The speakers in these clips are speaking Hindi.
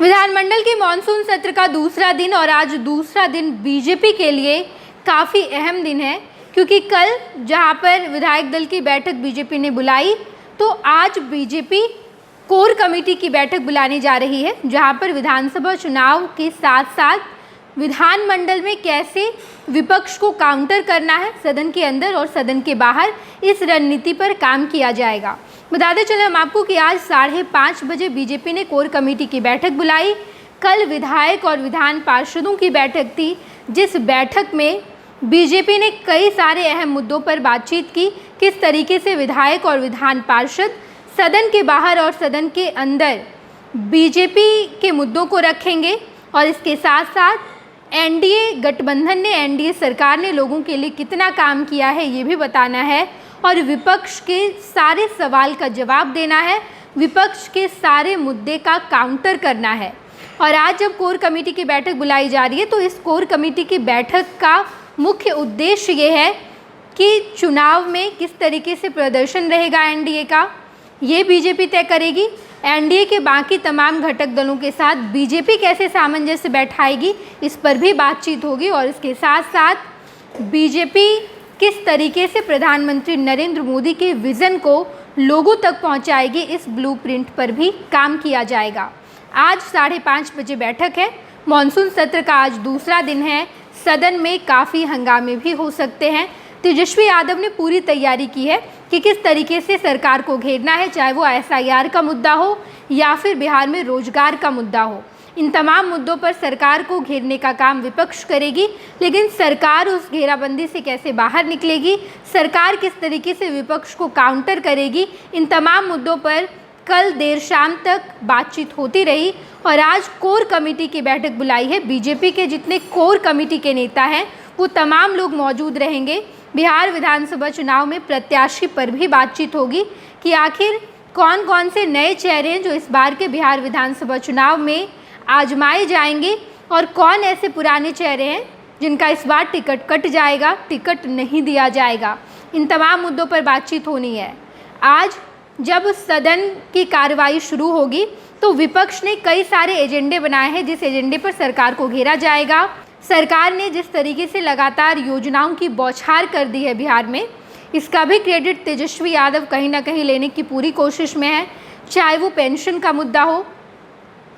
विधानमंडल के मॉनसून सत्र का दूसरा दिन और आज दूसरा दिन बीजेपी के लिए काफ़ी अहम दिन है, क्योंकि कल जहां पर विधायक दल की बैठक बीजेपी ने बुलाई, तो आज बीजेपी कोर कमेटी की बैठक बुलाने जा रही है, जहां पर विधानसभा चुनाव के साथ साथ विधानमंडल में कैसे विपक्ष को काउंटर करना है सदन के अंदर और सदन के बाहर, इस रणनीति पर काम किया जाएगा। बताते चले हम आपको कि आज 5:30 बजे बीजेपी ने कोर कमेटी की बैठक बुलाई। कल विधायक और विधान पार्षदों की बैठक थी, जिस बैठक में बीजेपी ने कई सारे अहम मुद्दों पर बातचीत की। किस तरीके से विधायक और विधान पार्षद सदन के बाहर और सदन के अंदर बीजेपी के मुद्दों को रखेंगे, और इसके साथ साथ एनडीए गठबंधन ने, एनडीए सरकार ने लोगों के लिए कितना काम किया है ये भी बताना है, और विपक्ष के सारे सवाल का जवाब देना है, विपक्ष के सारे मुद्दे का काउंटर करना है। और आज जब कोर कमेटी की बैठक बुलाई जा रही है, तो इस कोर कमेटी की बैठक का मुख्य उद्देश्य ये है कि चुनाव में किस तरीके से प्रदर्शन रहेगा एनडीए का, ये बीजेपी तय करेगी। एनडीए के बाकी तमाम घटक दलों के साथ बीजेपी कैसे सामंजस्य बैठाएगी, इस पर भी बातचीत होगी। और इसके साथ साथ बीजेपी किस तरीके से प्रधानमंत्री नरेंद्र मोदी के विज़न को लोगों तक पहुंचाएगी, इस ब्लूप्रिंट पर भी काम किया जाएगा। आज 5:30 बजे बैठक है। मॉनसून सत्र का आज दूसरा दिन है। सदन में काफ़ी हंगामे भी हो सकते हैं। तेजस्वी यादव ने पूरी तैयारी की है कि किस तरीके से सरकार को घेरना है, चाहे वो एसआईआर का मुद्दा हो या फिर बिहार में रोजगार का मुद्दा हो। इन तमाम मुद्दों पर सरकार को घेरने का काम विपक्ष करेगी, लेकिन सरकार उस घेराबंदी से कैसे बाहर निकलेगी, सरकार किस तरीके से विपक्ष को काउंटर करेगी, इन तमाम मुद्दों पर कल देर शाम तक बातचीत होती रही। और आज कोर कमेटी की बैठक बुलाई है। बीजेपी के जितने कोर कमेटी के नेता हैं वो तमाम लोग मौजूद रहेंगे। बिहार विधानसभा चुनाव में प्रत्याशी पर भी बातचीत होगी कि आखिर कौन कौन से नए चेहरे हैं जो इस बार के बिहार विधानसभा चुनाव में आजमाए जाएंगे, और कौन ऐसे पुराने चेहरे हैं जिनका इस बार टिकट कट जाएगा, टिकट नहीं दिया जाएगा। इन तमाम मुद्दों पर बातचीत होनी है। आज जब सदन की कार्रवाई शुरू होगी, तो विपक्ष ने कई सारे एजेंडे बनाए हैं, जिस एजेंडे पर सरकार को घेरा जाएगा। सरकार ने जिस तरीके से लगातार योजनाओं की बौछार कर दी है बिहार में, इसका भी क्रेडिट तेजस्वी यादव कहीं ना कहीं लेने की पूरी कोशिश में है। चाहे वो पेंशन का मुद्दा हो,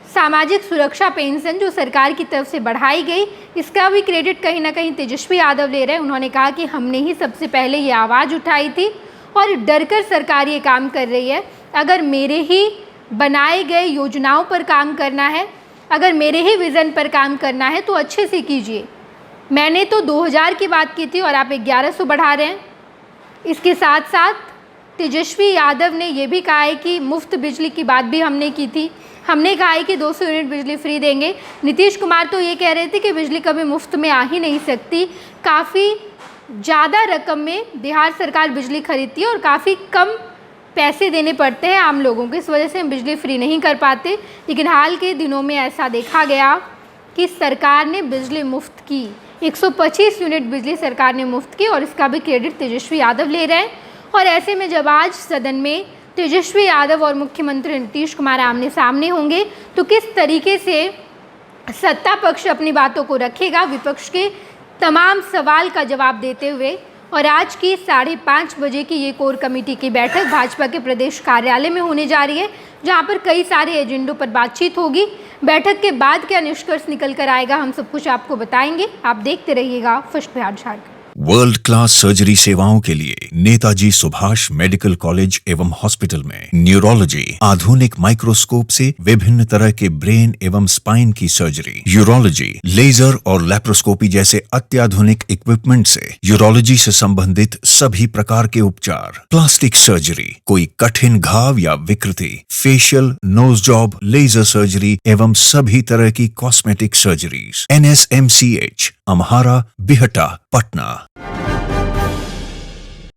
सामाजिक सुरक्षा पेंशन जो सरकार की तरफ से बढ़ाई गई, इसका भी क्रेडिट कहीं ना कहीं तेजस्वी यादव ले रहे हैं। उन्होंने कहा कि हमने ही सबसे पहले ये आवाज़ उठाई थी और डरकर सरकार ये काम कर रही है। अगर मेरे ही बनाए गए योजनाओं पर काम करना है, अगर मेरे ही विज़न पर काम करना है, तो अच्छे से कीजिए। मैंने तो 2000 की बात की थी और आप 1100 बढ़ा रहे हैं। इसके साथ साथ तेजस्वी यादव ने यह भी कहा है कि मुफ्त बिजली की बात भी हमने की थी। हमने कहा है कि 200 यूनिट बिजली फ्री देंगे। नीतीश कुमार तो ये कह रहे थे कि बिजली कभी मुफ्त में आ ही नहीं सकती, काफ़ी ज़्यादा रकम में बिहार सरकार बिजली खरीदती है और काफ़ी कम पैसे देने पड़ते हैं आम लोगों को, इस वजह से हम बिजली फ्री नहीं कर पाते। लेकिन हाल के दिनों में ऐसा देखा गया कि सरकार ने बिजली मुफ्त की, 125 यूनिट बिजली सरकार ने मुफ्त की, और इसका भी क्रेडिट तेजस्वी यादव ले रहे हैं। और ऐसे में जब आज सदन में तेजस्वी यादव और मुख्यमंत्री नीतीश कुमार आमने सामने होंगे, तो किस तरीके से सत्ता पक्ष अपनी बातों को रखेगा, विपक्ष के तमाम सवाल का जवाब देते हुए। और आज की 5:30 बजे की ये कोर कमेटी की बैठक भाजपा के प्रदेश कार्यालय में होने जा रही है, जहां पर कई सारे एजेंडों पर बातचीत होगी। बैठक के बाद क्या निष्कर्ष निकल कर आएगा, हम सब कुछ आपको बताएंगे। आप देखते रहिएगा first Bihar Jharkhand. World class surgery सेवाओं के लिए नेताजी सुभाष मेडिकल कॉलेज एवं हॉस्पिटल में न्यूरोलॉजी, आधुनिक माइक्रोस्कोप से विभिन्न तरह के ब्रेन एवं स्पाइन की सर्जरी, यूरोलॉजी, लेजर और लैप्रोस्कोपी जैसे अत्याधुनिक इक्विपमेंट से यूरोलॉजी से संबंधित सभी प्रकार के उपचार, प्लास्टिक सर्जरी, कोई कठिन घाव या विकृति, facial, nose job, laser surgery एवं सभी तरह की cosmetic surgeries. NSMCH, Amhara, Bihta, Patna.